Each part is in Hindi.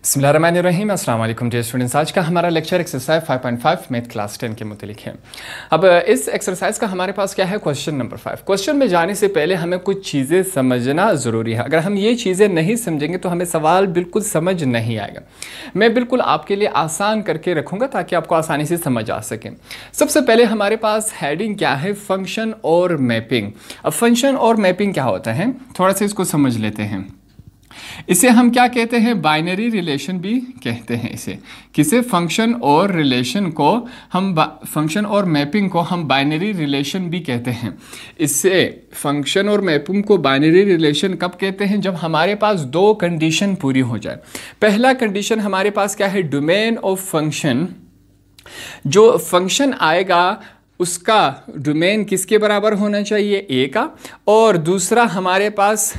बिस्मिल्लाहिर्रहमानिर्रहीम। अस्सलाम वालेकुम डियर स्टूडेंट्स। आज का हमारा लेक्चर एक्सरसाइज 5.5 मैथ क्लास 10 के मुतालिक है। अब इस एक्सरसाइज का हमारे पास क्या है, क्वेश्चन नंबर 5। क्वेश्चन में जाने से पहले हमें कुछ चीज़ें समझना ज़रूरी है। अगर हम ये चीज़ें नहीं समझेंगे तो हमें सवाल बिल्कुल समझ नहीं आएगा। मैं बिल्कुल आपके लिए आसान करके रखूँगा ताकि आपको आसानी से समझ आ सके। सबसे पहले हमारे पास हेडिंग क्या है, फंक्शन और मैपिंग। अब फंक्शन और मैपिंग क्या होता है, थोड़ा सा इसको समझ लेते हैं। इसे हम क्या कहते हैं, बाइनरी रिलेशन भी कहते हैं। इसे किसे, फंक्शन और रिलेशन को हम फंक्शन और मैपिंग को हम बाइनरी रिलेशन भी कहते हैं। इससे फंक्शन और मैपिंग को बाइनरी रिलेशन कब कहते हैं, जब हमारे पास दो कंडीशन पूरी हो जाए। पहला कंडीशन हमारे पास क्या है, डोमेन ऑफ फंक्शन। जो फंक्शन आएगा उसका डोमेन किसके बराबर होना चाहिए, ए का। और दूसरा हमारे पास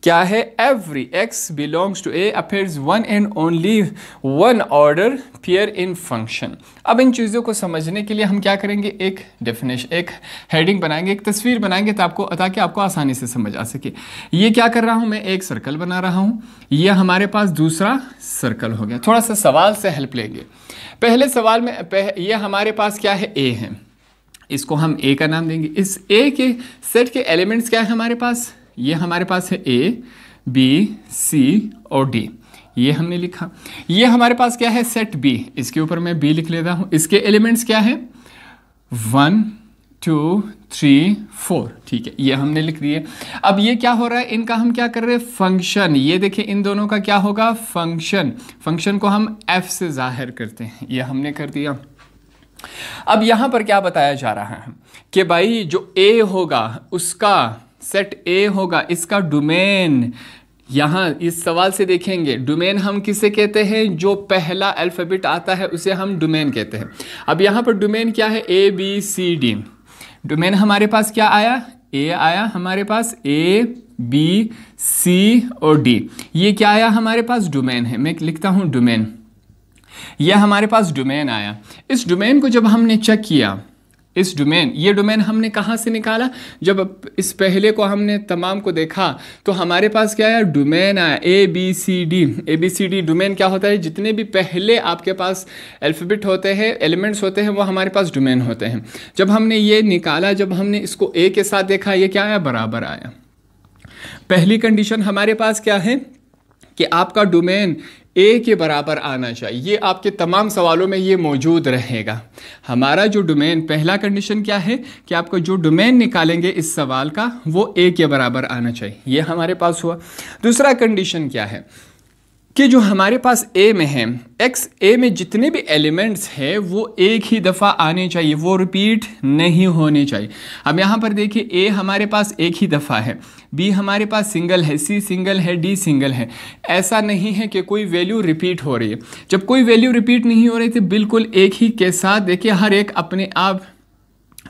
क्या है, every x belongs to a appears one and only one order pair in function. अब इन चीज़ों को समझने के लिए हम क्या करेंगे, एक डेफिनेशन, एक हेडिंग बनाएंगे, एक तस्वीर बनाएंगे ताकि आपको आसानी से समझ आ सके। ये क्या कर रहा हूँ, मैं एक सर्कल बना रहा हूँ, ये हमारे पास दूसरा सर्कल हो गया। थोड़ा सा सवाल से हेल्प लेंगे। पहले सवाल में ये हमारे पास क्या है, ए है, इसको हम ए का नाम देंगे। इस ए के सेट के एलिमेंट्स क्या है हमारे पास, ये हमारे पास है ए, बी, सी और डी, ये हमने लिखा। ये हमारे पास क्या है, सेट बी, इसके ऊपर मैं बी लिख लेता हूँ। इसके एलिमेंट्स क्या है, 1 2 3 4, ठीक है, ये हमने लिख दिए। अब ये क्या हो रहा है, इनका हम क्या कर रहे हैं, फंक्शन। ये देखिए इन दोनों का क्या होगा, फंक्शन। फंक्शन को हम एफ से जाहिर करते हैं, ये हमने कर दिया। अब यहाँ पर क्या बताया जा रहा है कि भाई जो ए होगा उसका सेट ए होगा, इसका डोमेन, यहाँ इस सवाल से देखेंगे डोमेन हम किसे कहते हैं, जो पहला अल्फ़ाबेट आता है उसे हम डोमेन कहते हैं। अब यहाँ पर डोमेन क्या है, A B C D. Domain हमारे पास क्या आया, ए आया हमारे पास, ए बी सी और डी, ये क्या आया हमारे पास, डोमेन है। मैं लिखता हूँ डोमेन, यह हमारे पास डोमेन आया। इस डोमेन को जब हमने चेक किया, इस डोमेन, ये डोमेन हमने कहाँ से निकाला, जब इस पहले को हमने तमाम को देखा तो हमारे पास क्या आया, डोमेन आया, A B C D. A B C D domain क्या होता है, जितने भी पहले आपके पास अल्फ़ाबेट होते हैं, एलिमेंट्स होते हैं, वो हमारे पास डोमेन होते हैं। जब हमने ये निकाला, जब हमने इसको ए के साथ देखा, ये क्या आया, बराबर आया। पहली कंडीशन हमारे पास क्या है कि आपका डोमेन ए के बराबर आना चाहिए। ये आपके तमाम सवालों में ये मौजूद रहेगा। हमारा जो डोमेन, पहला कंडीशन क्या है कि आपको जो डोमेन निकालेंगे इस सवाल का वो ए के बराबर आना चाहिए, ये हमारे पास हुआ। दूसरा कंडीशन क्या है कि जो हमारे पास ए में है, एक्स ए में जितने भी एलिमेंट्स हैं वो एक ही दफ़ा आने चाहिए, वो रिपीट नहीं होने चाहिए। अब यहाँ पर देखिए ए हमारे पास एक ही दफ़ा है, बी हमारे पास सिंगल है, सी सिंगल है, डी सिंगल है। ऐसा नहीं है कि कोई वैल्यू रिपीट हो रही है। जब कोई वैल्यू रिपीट नहीं हो रही थी, बिल्कुल एक ही के साथ देखिए हर एक अपने आप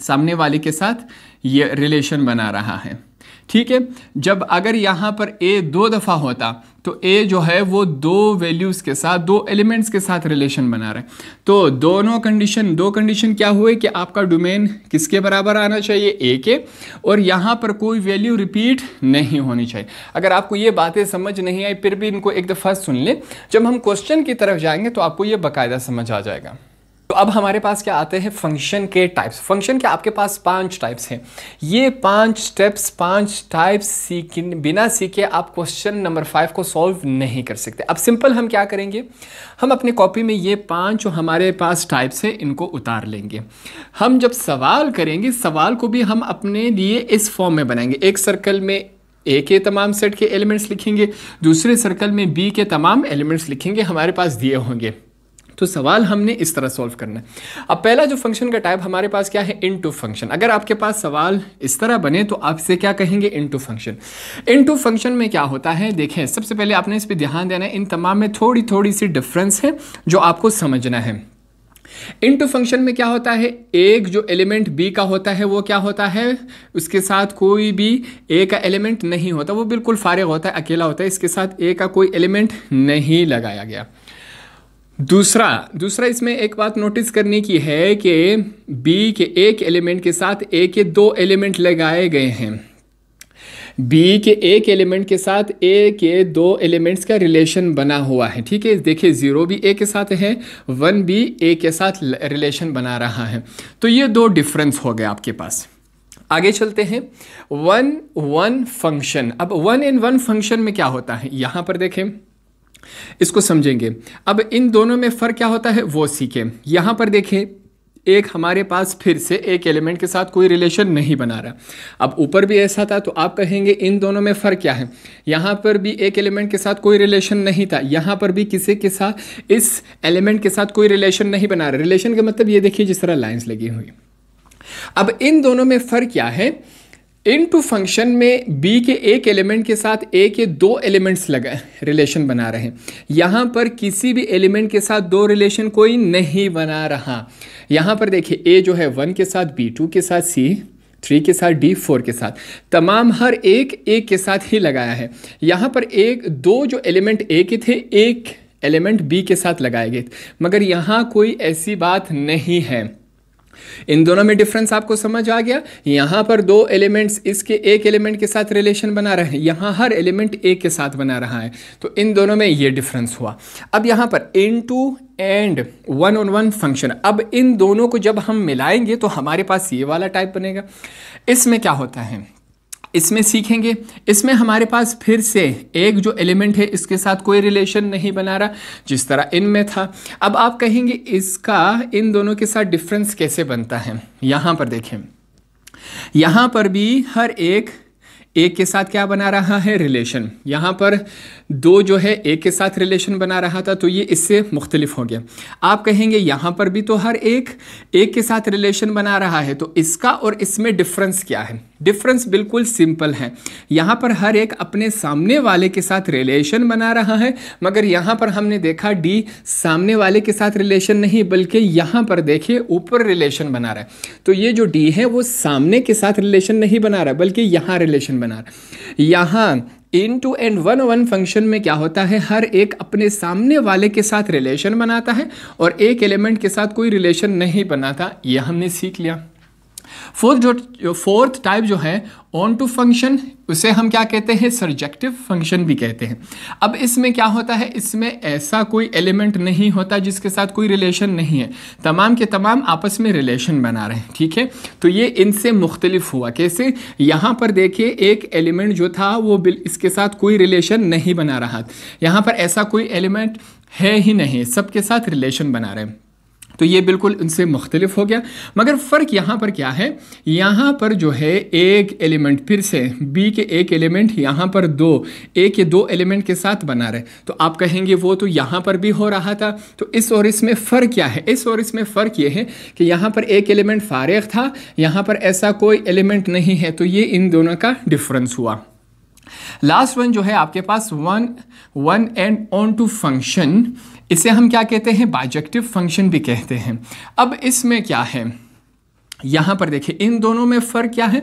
सामने वाले के साथ ये रिलेशन बना रहा है, ठीक है। जब अगर यहाँ पर ए दो दफ़ा होता तो ए जो है वो दो वैल्यूज़ के साथ, दो एलिमेंट्स के साथ रिलेशन बना रहा है। तो दो कंडीशन क्या हुए कि आपका डोमेन किसके बराबर आना चाहिए, ए के, और यहाँ पर कोई वैल्यू रिपीट नहीं होनी चाहिए। अगर आपको ये बातें समझ नहीं आई फिर भी इनको एक दफ़ा सुन ले, जब हम क्वेश्चन की तरफ जाएंगे तो आपको ये बाकायदा समझ आ जाएगा। तो अब हमारे पास क्या आते हैं, फंक्शन के टाइप्स। फंक्शन के आपके पास 5 टाइप्स हैं। ये 5 स्टेप्स, 5 टाइप्स बिना सीखे आप क्वेश्चन नंबर 5 को सॉल्व नहीं कर सकते। अब सिंपल हम क्या करेंगे, हम अपनी कॉपी में ये 5 जो हमारे पास टाइप्स है इनको उतार लेंगे। हम जब सवाल करेंगे, सवाल को भी हम अपने लिए इस फॉर्म में बनाएंगे। एक सर्कल में ए के तमाम सेट के एलिमेंट्स लिखेंगे, दूसरे सर्कल में बी के तमाम एलिमेंट्स लिखेंगे, हमारे पास दिए होंगे। तो सवाल हमने इस तरह सॉल्व करना है। अब पहला जो फंक्शन का टाइप हमारे पास क्या है, इनटू फंक्शन। अगर आपके पास सवाल इस तरह बने तो आप इसे क्या कहेंगे, इनटू फंक्शन। इनटू फंक्शन में क्या होता है, देखें सबसे पहले आपने इस पर ध्यान देना है, इन तमाम में थोड़ी थोड़ी सी डिफरेंस है जो आपको समझना है। इनटू फंक्शन में क्या होता है, एक जो एलिमेंट बी का होता है वो क्या होता है, उसके साथ कोई भी ए का एलिमेंट नहीं होता, वो बिल्कुल फारिग होता है, अकेला होता है, इसके साथ ए का कोई एलिमेंट नहीं लगाया गया। दूसरा इसमें एक बात नोटिस करने की है कि बी के एक एलिमेंट के साथ ए के 2 एलिमेंट लगाए गए हैं। बी के एक एलिमेंट के साथ ए के दो एलिमेंट्स का रिलेशन बना हुआ है, ठीक है। देखिए 0 भी ए के साथ है, 1 भी ए के साथ रिलेशन बना रहा है। तो ये दो डिफरेंस हो गए आपके पास। आगे चलते हैं, 1 फंक्शन। अब 1 इन 1 फंक्शन में क्या होता है, यहां पर देखें, इसको समझेंगे। अब इन दोनों में फर्क क्या होता है वो सीखें। यहां पर देखें, एक हमारे पास फिर से एक एलिमेंट के साथ कोई रिलेशन नहीं बना रहा। अब ऊपर भी ऐसा था, तो आप कहेंगे इन दोनों में फ़र्क क्या है। यहाँ पर भी एक एलिमेंट के साथ कोई रिलेशन नहीं था, यहाँ पर भी किसी के साथ इस एलिमेंट के साथ कोई रिलेशन नहीं बना रहा। रिलेशन का मतलब ये देखिए जिस तरह लाइन्स लगी हुई। अब इन दोनों में फ़र्क क्या है, इनटू फंक्शन में बी के एक एलिमेंट के साथ ए के दो एलिमेंट्स लगा रिलेशन बना रहे हैं। यहाँ पर किसी भी एलिमेंट के साथ दो रिलेशन कोई नहीं बना रहा। यहाँ पर देखिए ए जो है 1 के साथ, बी 2 के साथ, सी 3 के साथ, डी 4 के साथ, तमाम हर एक के साथ ही लगाया है। यहाँ पर दो जो एलिमेंट ए के थे, एक एलिमेंट बी के साथ लगाए गए, मगर यहाँ कोई ऐसी बात नहीं है। इन दोनों में डिफरेंस आपको समझ आ गया। यहां पर दो एलिमेंट्स इसके एक एलिमेंट के साथ रिलेशन बना रहे हैं, यहां हर एलिमेंट एक के साथ बना रहा है, तो इन दोनों में ये डिफरेंस हुआ। अब यहां पर इनटू एंड 1-on-1 फंक्शन, अब इन दोनों को जब हम मिलाएंगे तो हमारे पास ये वाला टाइप बनेगा। इसमें क्या होता है, इसमें सीखेंगे, इसमें हमारे पास फिर से एक जो एलिमेंट है इसके साथ कोई रिलेशन नहीं बना रहा जिस तरह इनमें था। अब आप कहेंगे इसका इन दोनों के साथ डिफरेंस कैसे बनता है। यहाँ पर देखें, यहाँ पर भी हर एक के साथ क्या बना रहा है, रिलेशन। यहाँ पर दो जो है एक के साथ रिलेशन बना रहा था, तो ये इससे मुख्तलिफ हो गया। आप कहेंगे यहाँ पर भी तो हर एक के साथ रिलेशन बना रहा है, तो इसका और इसमें डिफरेंस क्या है। डिफरेंस बिल्कुल सिंपल है। यहाँ पर हर एक अपने सामने वाले के साथ रिलेशन बना रहा है, मगर यहाँ पर हमने देखा डी सामने वाले के साथ रिलेशन नहीं बल्कि यहाँ पर देखिए ऊपर रिलेशन बना रहा है। तो ये जो डी है वो सामने के साथ रिलेशन नहीं बना रहा बल्कि यहाँ रिलेशन बना रहा है। यहाँ इनटू एंड 1-on-1 फंक्शन में क्या होता है, हर एक अपने सामने वाले के साथ रिलेशन बनाता है और एक एलिमेंट के साथ कोई रिलेशन नहीं बनाता। यह हमने सीख लिया। फोर्थ टाइप जो है ऑन टू फंक्शन, उसे हम क्या कहते हैं, सरजेक्टिव फंक्शन भी कहते हैं। अब इसमें क्या होता है, इसमें ऐसा कोई एलिमेंट नहीं होता जिसके साथ कोई रिलेशन नहीं है, तमाम के तमाम आपस में रिलेशन बना रहे हैं, ठीक है। तो ये इनसे मुख्तलिफ हुआ। कैसे, यहाँ पर देखिए एक एलिमेंट जो था वो इसके साथ कोई रिलेशन नहीं बना रहा, यहाँ पर ऐसा कोई एलिमेंट है ही नहीं, सबके साथ रिलेशन बना रहे हैं। तो ये बिल्कुल उनसे मुख्तलिफ हो गया। मगर फ़र्क यहाँ पर क्या है, यहाँ पर जो है एक एलिमेंट फिर से बी के एक एलिमेंट यहाँ पर ए के दो एलिमेंट के साथ बना रहे, तो आप कहेंगे वो तो यहाँ पर भी हो रहा था। तो इस और इसमें फ़र्क क्या है, इस और इसमें फ़र्क ये है कि यहाँ पर एक एलिमेंट फारिग था, यहाँ पर ऐसा कोई एलिमेंट नहीं है, तो ये इन दोनों का डिफरेंस हुआ। लास्ट वन जो है आपके पास one and onto function, इसे हम क्या कहते हैं, बाइजेक्टिव फंक्शन भी कहते हैं। अब इसमें क्या है, यहाँ पर देखिए इन दोनों में फ़र्क क्या है।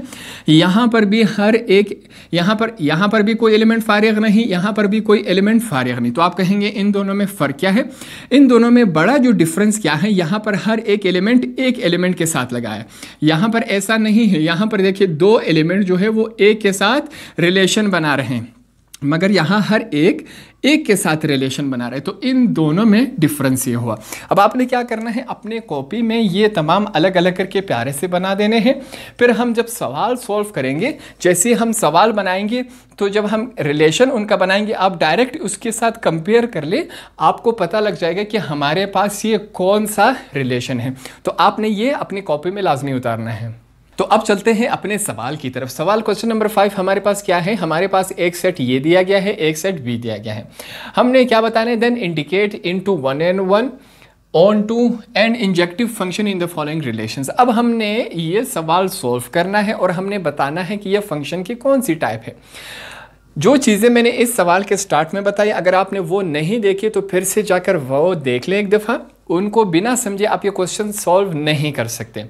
यहाँ पर भी हर एक, यहाँ पर भी कोई एलिमेंट फारिग नहीं, यहाँ पर भी कोई एलिमेंट फारिग नहीं। तो आप कहेंगे इन दोनों में फ़र्क क्या है। इन दोनों में बड़ा जो डिफरेंस क्या है, यहाँ पर हर एक एलिमेंट के साथ लगा है, यहाँ पर ऐसा नहीं है। यहाँ पर देखिए दो एलिमेंट जो है वो एक के साथ रिलेशन बना रहे हैं, मगर यहाँ हर एक के साथ रिलेशन बना रहे, तो इन दोनों में डिफरेंस ये हुआ। अब आपने क्या करना है, अपने कॉपी में ये तमाम अलग अलग करके प्यारे से बना देने हैं। फिर हम जब सवाल सॉल्व करेंगे, जैसे हम सवाल बनाएंगे तो जब हम रिलेशन उनका बनाएंगे, आप डायरेक्ट उसके साथ कंपेयर कर ले, आपको पता लग जाएगा कि हमारे पास ये कौन सा रिलेशन है। तो आपने ये अपनी कॉपी में लाजमी उतारना है। तो अब चलते हैं अपने सवाल की तरफ। सवाल क्वेश्चन नंबर 5 हमारे पास क्या है, हमारे पास एक सेट ये दिया गया है, एक सेट बी दिया गया है। हमने क्या बताना है, then indicate into 1-on-1 onto and injective function in the following relations. अब हमने ये सवाल सॉल्व करना है और हमने बताना है कि यह फंक्शन की कौन सी टाइप है। जो चीज़ें मैंने इस सवाल के स्टार्ट में बताई, अगर आपने वो नहीं देखी तो फिर से जाकर वो देख लें एक दफ़ा। उनको बिना समझे आप ये क्वेश्चन सॉल्व नहीं कर सकते।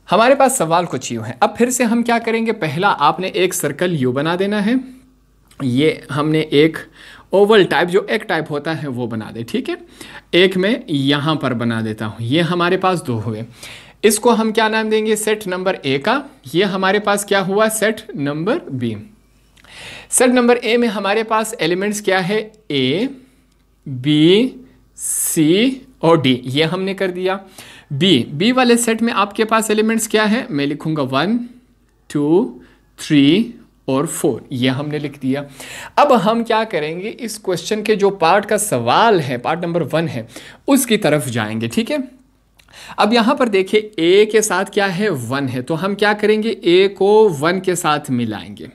हमारे पास सवाल कुछ यूँ है। अब फिर से हम क्या करेंगे, पहला आपने एक सर्कल यू बना देना है। ये हमने एक ओवल टाइप, जो एक टाइप होता है वो बना दे, ठीक है। एक मैं यहाँ पर बना देता हूँ। ये हमारे पास दो हुए, इसको हम क्या नाम देंगे, सेट नंबर ए का। ये हमारे पास क्या हुआ, set number B. Set number A में हमारे पास एलिमेंट्स क्या है, ए, बी, सी और डी, ये हमने कर दिया। बी वाले सेट में आपके पास एलिमेंट्स क्या है, मैं लिखूंगा 1 2 3 और 4, ये हमने लिख दिया। अब हम क्या करेंगे, इस क्वेश्चन के जो पार्ट का सवाल है, पार्ट नंबर 1 है, उसकी तरफ जाएंगे। ठीक है, अब यहां पर देखिए ए के साथ क्या है, 1 है, तो हम क्या करेंगे, ए को 1 के साथ मिलाएंगे।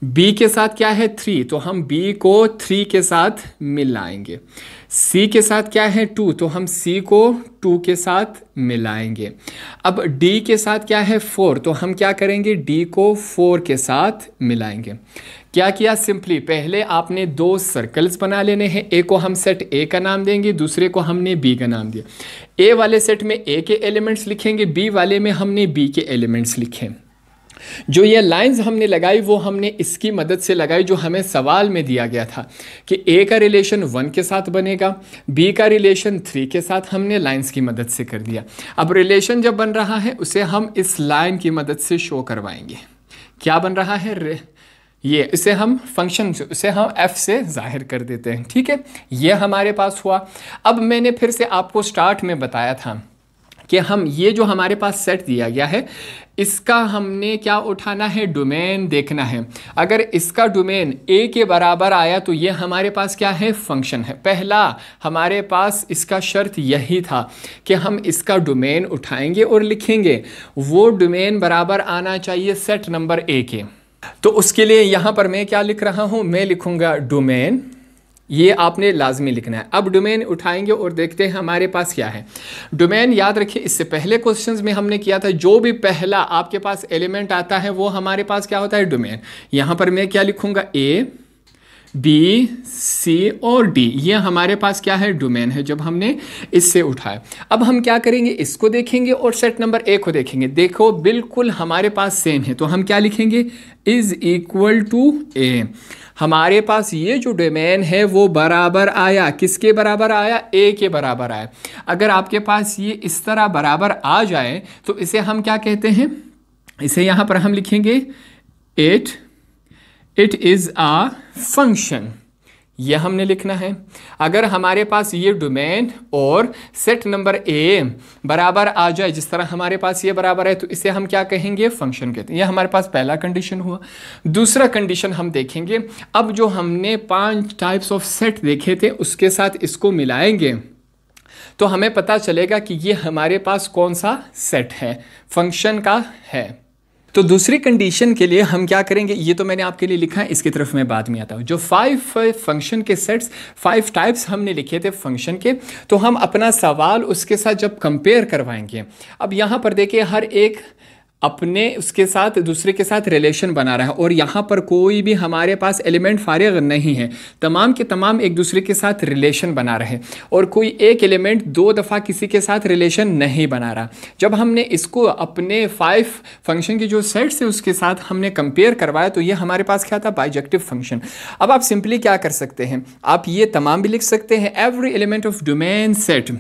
बी के साथ क्या है, 3, तो हम बी को 3 के साथ मिलाएंगे। सी के साथ क्या है, 2, तो हम सी को 2 के साथ मिलाएंगे। अब डी के साथ क्या है, 4, तो हम क्या करेंगे, डी को 4 के साथ मिलाएंगे। क्या किया, सिंपली पहले आपने 2 सर्कल्स बना लेने हैं। ए को हम सेट ए का नाम देंगे, दूसरे को हमने बी का नाम दिया। ए वाले सेट में ए के एलिमेंट्स लिखेंगे, बी वाले में हमने बी के एलिमेंट्स लिखे। जो ये लाइंस हमने लगाई वो हमने इसकी मदद से लगाई जो हमें सवाल में दिया गया था कि ए का रिलेशन 1 के साथ बनेगा, बी का रिलेशन 3 के साथ, हमने लाइंस की मदद से कर दिया। अब रिलेशन जब बन रहा है उसे हम इस लाइन की मदद से शो करवाएंगे। क्या बन रहा है, ये इसे हम फंक्शन से, इसे हम f से जाहिर कर देते हैं। ठीक है, ये हमारे पास हुआ। अब मैंने फिर से आपको स्टार्ट में बताया था कि हम ये जो हमारे पास सेट दिया गया है इसका हमने क्या उठाना है, डोमेन देखना है। अगर इसका डोमेन a के बराबर आया तो ये हमारे पास क्या है, फंक्शन है। पहला हमारे पास इसका शर्त यही था कि हम इसका डोमेन उठाएंगे और लिखेंगे, वो डोमेन बराबर आना चाहिए सेट नंबर a के। तो उसके लिए यहाँ पर मैं क्या लिख रहा हूँ, मैं लिखूँगा डोमेन, ये आपने लाजमी लिखना है। अब डोमेन उठाएंगे और देखते हैं हमारे पास क्या है। डोमेन याद रखिए, इससे पहले क्वेश्चंस में हमने किया था जो भी पहला आपके पास एलिमेंट आता है वो हमारे पास क्या होता है, डोमेन। यहाँ पर मैं क्या लिखूंगा, ए, बी, सी और डी, ये हमारे पास क्या है, डोमेन है जब हमने इससे उठाया। अब हम क्या करेंगे, इसको देखेंगे और सेट नंबर ए को देखेंगे। देखो बिल्कुल हमारे पास सेम है, तो हम क्या लिखेंगे, इज इक्वल टू ए। हमारे पास ये जो डोमेन है वो बराबर आया, किसके बराबर आया, ए के बराबर आया। अगर आपके पास ये इस तरह बराबर आ जाए तो इसे हम क्या कहते हैं, इसे यहाँ पर हम लिखेंगे इट इज़ अ फंक्शन, ये हमने लिखना है। अगर हमारे पास ये डोमेन और सेट नंबर ए बराबर आ जाए, जिस तरह हमारे पास ये बराबर है, तो इसे हम क्या कहेंगे, फंक्शन कहते हैं। ये हमारे पास पहला कंडीशन हुआ। दूसरा कंडीशन हम देखेंगे, अब जो हमने 5 टाइप्स ऑफ सेट देखे थे उसके साथ इसको मिलाएंगे तो हमें पता चलेगा कि ये हमारे पास कौन सा सेट है, फंक्शन का है। तो दूसरी कंडीशन के लिए हम क्या करेंगे, ये तो मैंने आपके लिए लिखा है, इसकी तरफ मैं बाद में आता हूँ। जो 5 फंक्शन के सेट्स, 5 टाइप्स हमने लिखे थे फंक्शन के, तो हम अपना सवाल उसके साथ जब कंपेयर करवाएंगे, अब यहाँ पर देखिए हर एक अपने उसके साथ दूसरे के साथ रिलेशन बना रहा है और यहाँ पर कोई भी हमारे पास एलिमेंट फारिग नहीं है, तमाम के तमाम एक दूसरे के साथ रिलेशन बना रहे और कोई एक एलिमेंट 2 दफ़ा किसी के साथ रिलेशन नहीं बना रहा। जब हमने इसको अपने 5 फंक्शन के जो सेट्स है उसके साथ हमने कंपेयर करवाया तो ये हमारे पास क्या था, बाइजेक्टिव फंक्शन। अब आप सिंपली क्या कर सकते हैं, आप ये तमाम भी लिख सकते हैं, every element of domain set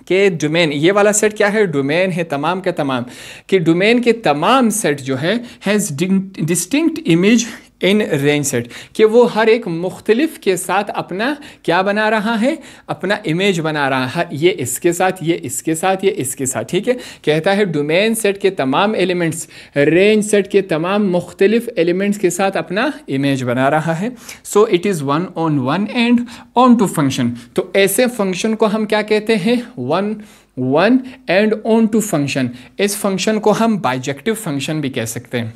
के डोमेन, ये वाला सेट क्या है, डोमेन है तमाम के तमाम, कि डोमेन के तमाम सेट जो है has distinct image in range set, कि वो हर एक मुख्तलिफ के साथ अपना क्या बना रहा है, अपना इमेज बना रहा है, ये इसके साथ, ये इसके साथ, ये इसके साथ। ठीक है, कहता है डोमेन सेट के तमाम एलिमेंट्स रेंज सेट के तमाम मुख्तलिफ एलिमेंट्स के साथ अपना इमेज बना रहा है। So it is 1 on 1 and on 2 function. तो ऐसे फंक्शन को हम क्या कहते हैं, 1 and on 2 फंक्शन। इस फंक्शन को हम बाइजेक्टिव फंक्शन भी कह सकते हैं।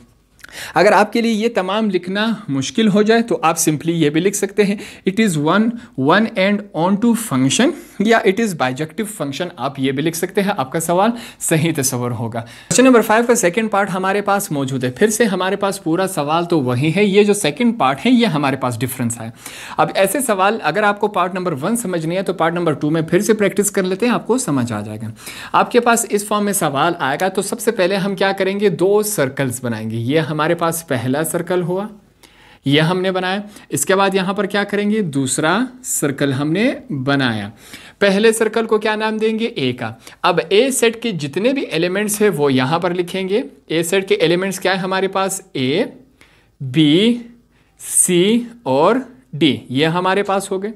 अगर आपके लिए ये तमाम लिखना मुश्किल हो जाए तो आप सिंपली ये भी लिख सकते हैं, it is 1 and on 2 function, या इट इज़ बाइजेक्टिव फंक्शन, आप ये भी लिख सकते हैं। आपका सवाल सही तस्वर होगा। क्वेश्चन नंबर 5 का सेकंड पार्ट हमारे पास मौजूद है। फिर से हमारे पास पूरा सवाल तो वही है, ये जो सेकंड पार्ट है ये हमारे पास डिफरेंस है। अब ऐसे सवाल अगर आपको पार्ट नंबर 1 समझ नहीं है तो पार्ट नंबर 2 में फिर से प्रैक्टिस कर लेते हैं, आपको समझ आ जाएगा। आपके पास इस फॉर्म में सवाल आएगा तो सबसे पहले हम क्या करेंगे, 2 सर्कल्स बनाएंगे। ये हमारे पास पहला सर्कल हुआ, ये हमने बनाया। इसके बाद यहां पर क्या करेंगे, दूसरा सर्कल हमने बनाया। पहले सर्कल को क्या नाम देंगे, ए का। अब ए सेट के जितने भी एलिमेंट्स हैं वो यहां पर लिखेंगे। ए सेट के एलिमेंट्स क्या है हमारे पास, ए, बी, सी और डी, ये हमारे पास हो गए।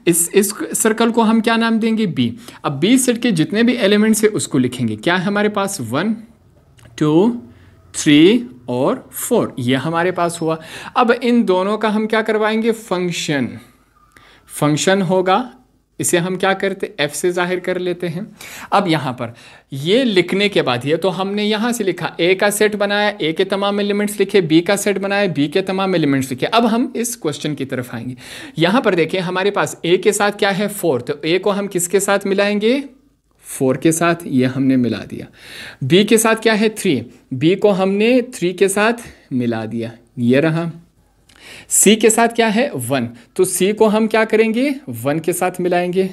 इस सर्कल को हम क्या नाम देंगे? बी। अब बी सेट के जितने भी एलिमेंट्स है उसको लिखेंगे। क्या है हमारे पास? 1 2 3 और 4, ये हमारे पास हुआ। अब इन दोनों का हम क्या करवाएंगे? फंक्शन होगा, इसे हम क्या करते? एफ से जाहिर कर लेते हैं। अब यहाँ पर ये लिखने के बाद ये तो हमने यहाँ से लिखा, ए का सेट बनाया, ए के तमाम एलिमेंट्स लिखे, बी का सेट बनाया, बी के तमाम एलिमेंट्स लिखे। अब हम इस क्वेश्चन की तरफ आएंगे। यहाँ पर देखिए हमारे पास ए के साथ क्या है? 4, तो ए को हम किसके साथ मिलाएंगे? 4 के साथ, ये हमने मिला दिया। बी के साथ क्या है? 3, बी को हमने 3 के साथ मिला दिया, ये रहा। सी के साथ क्या है? 1, तो सी को हम क्या करेंगे? 1 के साथ मिलाएंगे,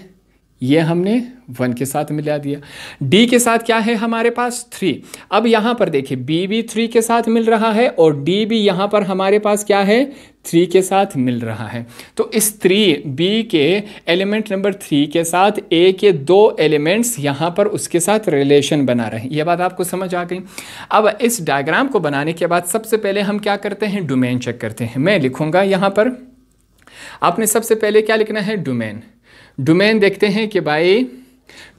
ये हमने 1 के साथ मिला दिया। डी के साथ क्या है हमारे पास? 3। अब यहाँ पर देखिए बी भी 3 के साथ मिल रहा है और डी भी यहाँ पर हमारे पास क्या है? 3 के साथ मिल रहा है। तो इस 3 बी के एलिमेंट नंबर 3 के साथ ए के 2 एलिमेंट्स यहाँ पर उसके साथ रिलेशन बना रहे हैं। ये बात आपको समझ आ गई। अब इस डायग्राम को बनाने के बाद सबसे पहले हम क्या करते हैं? डोमेन चेक करते हैं। मैं लिखूंगा यहाँ पर, आपने सबसे पहले क्या लिखना है? डोमेन देखते हैं कि भाई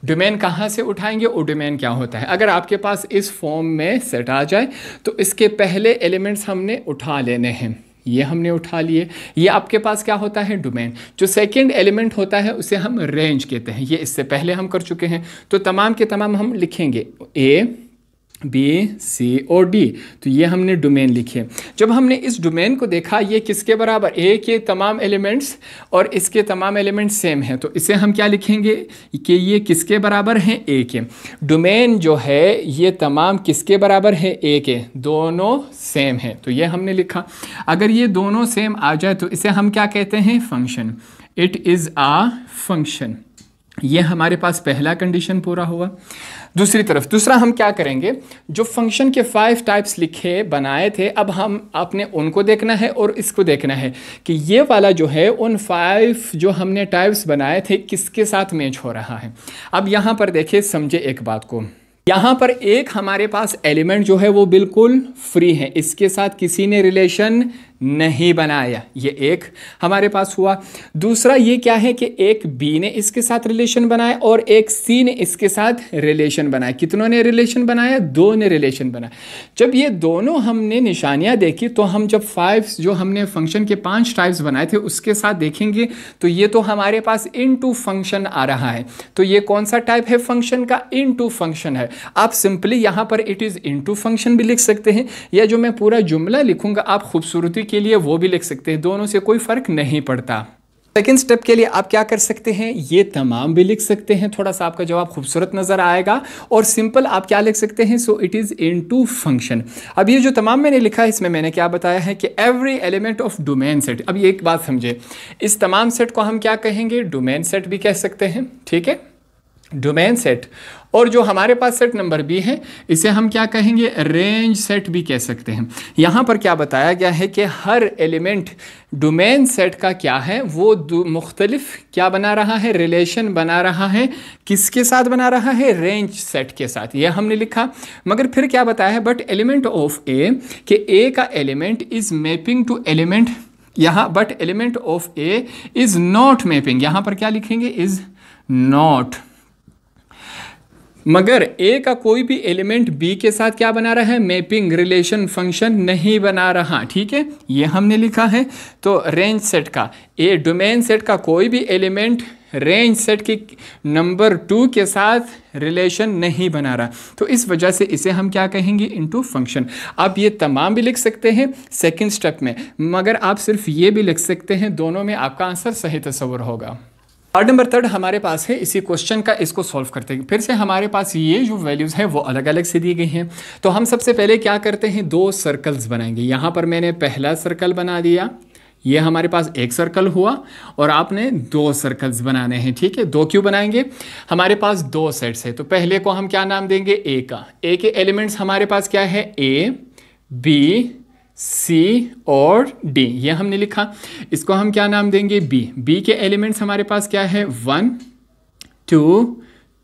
डोमेन कहाँ से उठाएंगे और डोमेन क्या होता है। अगर आपके पास इस फॉर्म में सेट आ जाए तो इसके पहले एलिमेंट्स हमने उठा लेने हैं, ये हमने उठा लिए। ये आपके पास क्या होता है? डोमेन। जो सेकंड एलिमेंट होता है उसे हम रेंज कहते हैं, ये इससे पहले हम कर चुके हैं। तो तमाम के तमाम हम लिखेंगे ए बी सी और डी, तो ये हमने डोमेन लिखे। जब हमने इस डोमेन को देखा ये किसके बराबर? ए के तमाम एलिमेंट्स और इसके तमाम एलिमेंट्स सेम हैं, तो इसे हम क्या लिखेंगे कि ये किसके बराबर हैं? ए के। डोमेन जो है ये तमाम किसके बराबर है? ए के, दोनों सेम है, तो ये हमने लिखा। अगर ये दोनों सेम आ जाए तो इसे हम क्या कहते हैं? Function. It is a function. ये हमारे पास पहला कंडीशन पूरा हुआ। दूसरी तरफ दूसरा हम क्या करेंगे? जो फंक्शन के 5 टाइप्स लिखे बनाए थे, अब हम अपने उनको देखना है और इसको देखना है कि ये वाला जो है उन 5 जो हमने टाइप्स बनाए थे किसके साथ मैच हो रहा है। अब यहाँ पर देखिए, समझे एक बात को। यहाँ पर एक हमारे पास एलिमेंट जो है वो बिल्कुल फ्री है, इसके साथ किसी ने रिलेशन नहीं बनाया, ये एक हमारे पास हुआ। दूसरा ये क्या है कि एक बी ने इसके साथ रिलेशन बनाया और एक सी ने इसके साथ रिलेशन बनाया। कितनों ने रिलेशन बनाया? 2 ने रिलेशन बनाया। जब ये दोनों हमने निशानियां देखी तो हम जब 5 जो हमने फंक्शन के 5 टाइप्स बनाए थे उसके साथ देखेंगे तो ये तो हमारे पास इनटू फंक्शन आ रहा है। तो ये कौन सा टाइप है फंक्शन का? इनटू फंक्शन है। आप सिंपली यहाँ पर इट इज़ इनटू फंक्शन भी लिख सकते हैं, या जो मैं पूरा जुमला लिखूंगा आप खूबसूरती के लिए वो भी लिख सकते हैं, दोनों से कोई फर्क नहीं पड़ता। सेकेंड स्टेप के लिए आप क्या कर सकते हैं? ये तमाम भी लिख सकते हैं, थोड़ा सा आपका जवाब खूबसूरत नजर आएगा। और सिंपल आप क्या लिख सकते हैं? So it is into function. अब ये जो तमाम मैंने लिखा है इसमें मैंने क्या बताया है कि every element of domain set. अब ये एक बात समझे, इस तमाम सेट को हम क्या कहेंगे? डोमेन सेट भी कह सकते हैं, ठीक है, डोमेन सेट। और जो हमारे पास सेट नंबर बी है इसे हम क्या कहेंगे? रेंज सेट भी कह सकते हैं। यहाँ पर क्या बताया गया है कि हर एलिमेंट डोमेन सेट का क्या है? वो मुख्तलिफ क्या बना रहा है? रिलेशन बना रहा है। किसके साथ बना रहा है? रेंज सेट के साथ, ये हमने लिखा। मगर फिर क्या बताया है? बट एलिमेंट ऑफ ए, कि ए का element is mapping to element, यहाँ but element of A is not mapping, यहाँ पर क्या लिखेंगे? Is not. मगर ए का कोई भी एलिमेंट बी के साथ क्या बना रहा है? मैपिंग, रिलेशन, फंक्शन नहीं बना रहा, ठीक है, ये हमने लिखा है। तो रेंज सेट का, ए डोमेन सेट का कोई भी एलिमेंट रेंज सेट की नंबर 2 के साथ रिलेशन नहीं बना रहा, तो इस वजह से इसे हम क्या कहेंगे? Into function. आप ये तमाम भी लिख सकते हैं सेकंड स्टेप में, मगर आप सिर्फ ये भी लिख सकते हैं, दोनों में आपका आंसर सही तस्वर होगा। पार्ट नंबर 3 हमारे पास है इसी क्वेश्चन का, इसको सॉल्व करते हैं। फिर से हमारे पास ये जो वैल्यूज़ हैं वो अलग अलग से दी गई हैं। तो हम सबसे पहले क्या करते हैं? 2 सर्कल्स बनाएंगे। यहाँ पर मैंने पहला सर्कल बना दिया, ये हमारे पास एक सर्कल हुआ, और आपने 2 सर्कल्स बनाने हैं, ठीक है। 2 क्यों बनाएंगे? हमारे पास 2 सेट्स है, तो पहले को हम क्या नाम देंगे? ए का। ए के एलिमेंट्स हमारे पास क्या है? ए बी सी और डी, ये हमने लिखा। इसको हम क्या नाम देंगे? बी। बी के एलिमेंट्स हमारे पास क्या है? 1 2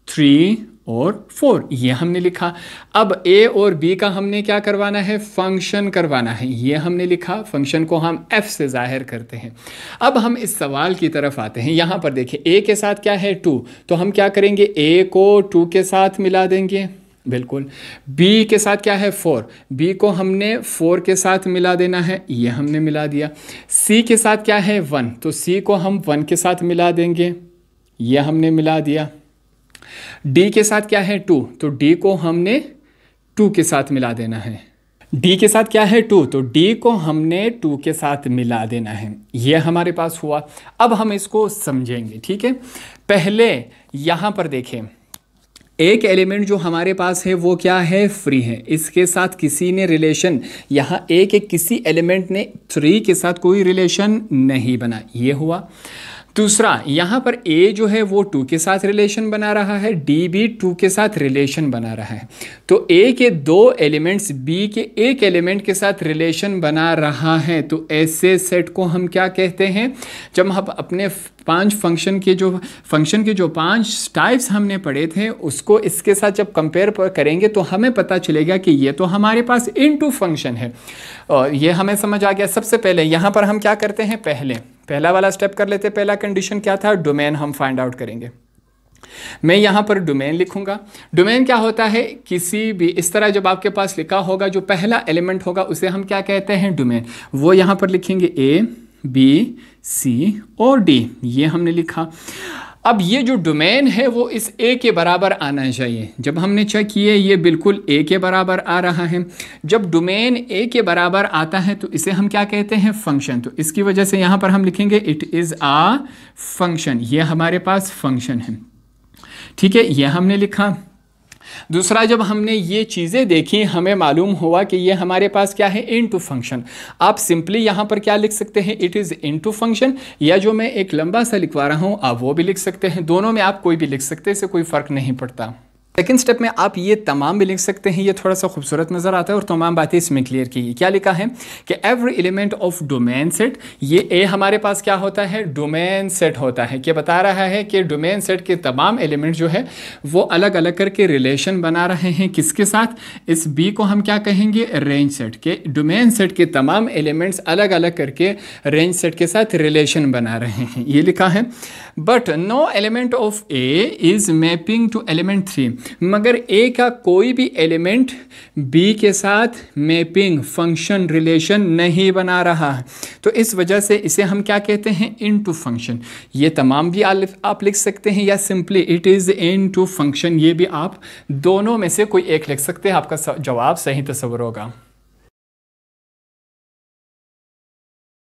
3 और 4, ये हमने लिखा। अब a और b का हमने क्या करवाना है, फंक्शन करवाना है, ये हमने लिखा। फंक्शन को हम f से जाहिर करते हैं। अब हम इस सवाल की तरफ आते हैं। यहाँ पर देखिए a के साथ क्या है 2, तो हम क्या करेंगे, a को 2 के साथ मिला देंगे, बिल्कुल। b के साथ क्या है 4, b को हमने 4 के साथ मिला देना है, ये हमने मिला दिया। c के साथ क्या है 1, तो c को हम 1 के साथ मिला देंगे, ये हमने मिला दिया। d के साथ क्या है 2, तो d को हमने 2 के साथ मिला देना है। d के साथ क्या है 2, तो d को हमने 2 के साथ मिला देना है, ये हमारे पास हुआ। अब हम इसको समझेंगे, ठीक है। पहले यहाँ पर देखें, एक एलिमेंट जो हमारे पास है वो क्या है, फ्री है। इसके साथ किसी ने रिलेशन, यहाँ ए के किसी एलिमेंट ने 3 के साथ कोई रिलेशन नहीं बना, ये हुआ। दूसरा, यहाँ पर a जो है वो 2 के साथ रिलेशन बना रहा है, d भी 2 के साथ रिलेशन बना रहा है। तो a के 2 एलिमेंट्स b के एक एलिमेंट के साथ रिलेशन बना रहा है, तो ऐसे सेट को हम क्या कहते हैं। जब हम अपने 5 फंक्शन के जो 5 टाइप्स हमने पढ़े थे उसको इसके साथ जब कंपेयर करेंगे तो हमें पता चलेगा कि ये तो हमारे पास इनटू फंक्शन है, और ये हमें समझ आ गया। सबसे पहले यहाँ पर हम क्या करते हैं, पहला वाला स्टेप कर लेते हैं। पहला कंडीशन क्या था, डोमेन हम फाइंड आउट करेंगे। मैं यहाँ पर डोमेन लिखूंगा। डोमेन क्या होता है, किसी भी इस तरह जब आपके पास लिखा होगा जो पहला एलिमेंट होगा उसे हम क्या कहते हैं, डोमेन। वो यहाँ पर लिखेंगे a b c और d, ये हमने लिखा। अब ये जो डोमेन है वो इस a के बराबर आना चाहिए। जब हमने चेक किए ये बिल्कुल a के बराबर आ रहा है। जब डोमेन a के बराबर आता है तो इसे हम क्या कहते हैं, फंक्शन। तो इसकी वजह से यहाँ पर हम लिखेंगे इट इज़ आ फंक्शन, ये हमारे पास फंक्शन है, ठीक है, ये हमने लिखा। दूसरा, जब हमने ये चीज़ें देखी हमें मालूम हुआ कि ये हमारे पास क्या है, इनटू फंक्शन। आप सिंपली यहाँ पर क्या लिख सकते हैं, इट इज़ इनटू फंक्शन, या जो मैं एक लंबा सा लिखवा रहा हूँ आप वो भी लिख सकते हैं। दोनों में आप कोई भी लिख सकते हैं, इससे कोई फ़र्क नहीं पड़ता। सेकेंड स्टेप में आप ये तमाम भी लिख सकते हैं, ये थोड़ा सा खूबसूरत नज़र आता है और तमाम बातें इसमें क्लियर की। क्या लिखा है कि every element of domain set, ये ए हमारे पास क्या होता है, डोमेन सेट होता है। कि बता रहा है कि डोमेन सेट के तमाम एलिमेंट जो है वो अलग अलग करके रिलेशन बना रहे हैं, किसके साथ, इस बी को हम क्या कहेंगे, रेंज सेट। के डोमेन सेट के तमाम एलिमेंट्स अलग अलग करके रेंज सेट के साथ रिलेशन बना रहे हैं, ये लिखा है। But no element of A is mapping to element 3, मगर ए का कोई भी एलिमेंट बी के साथ मैपिंग फंक्शन रिलेशन नहीं बना रहा है, तो इस वजह से इसे हम क्या कहते हैं, इनटू फंक्शन। ये तमाम भी आप लिख सकते हैं, या simply it is into function, ये भी आप दोनों में से कोई एक लिख सकते हैं, आपका जवाब सही तस्वर होगा।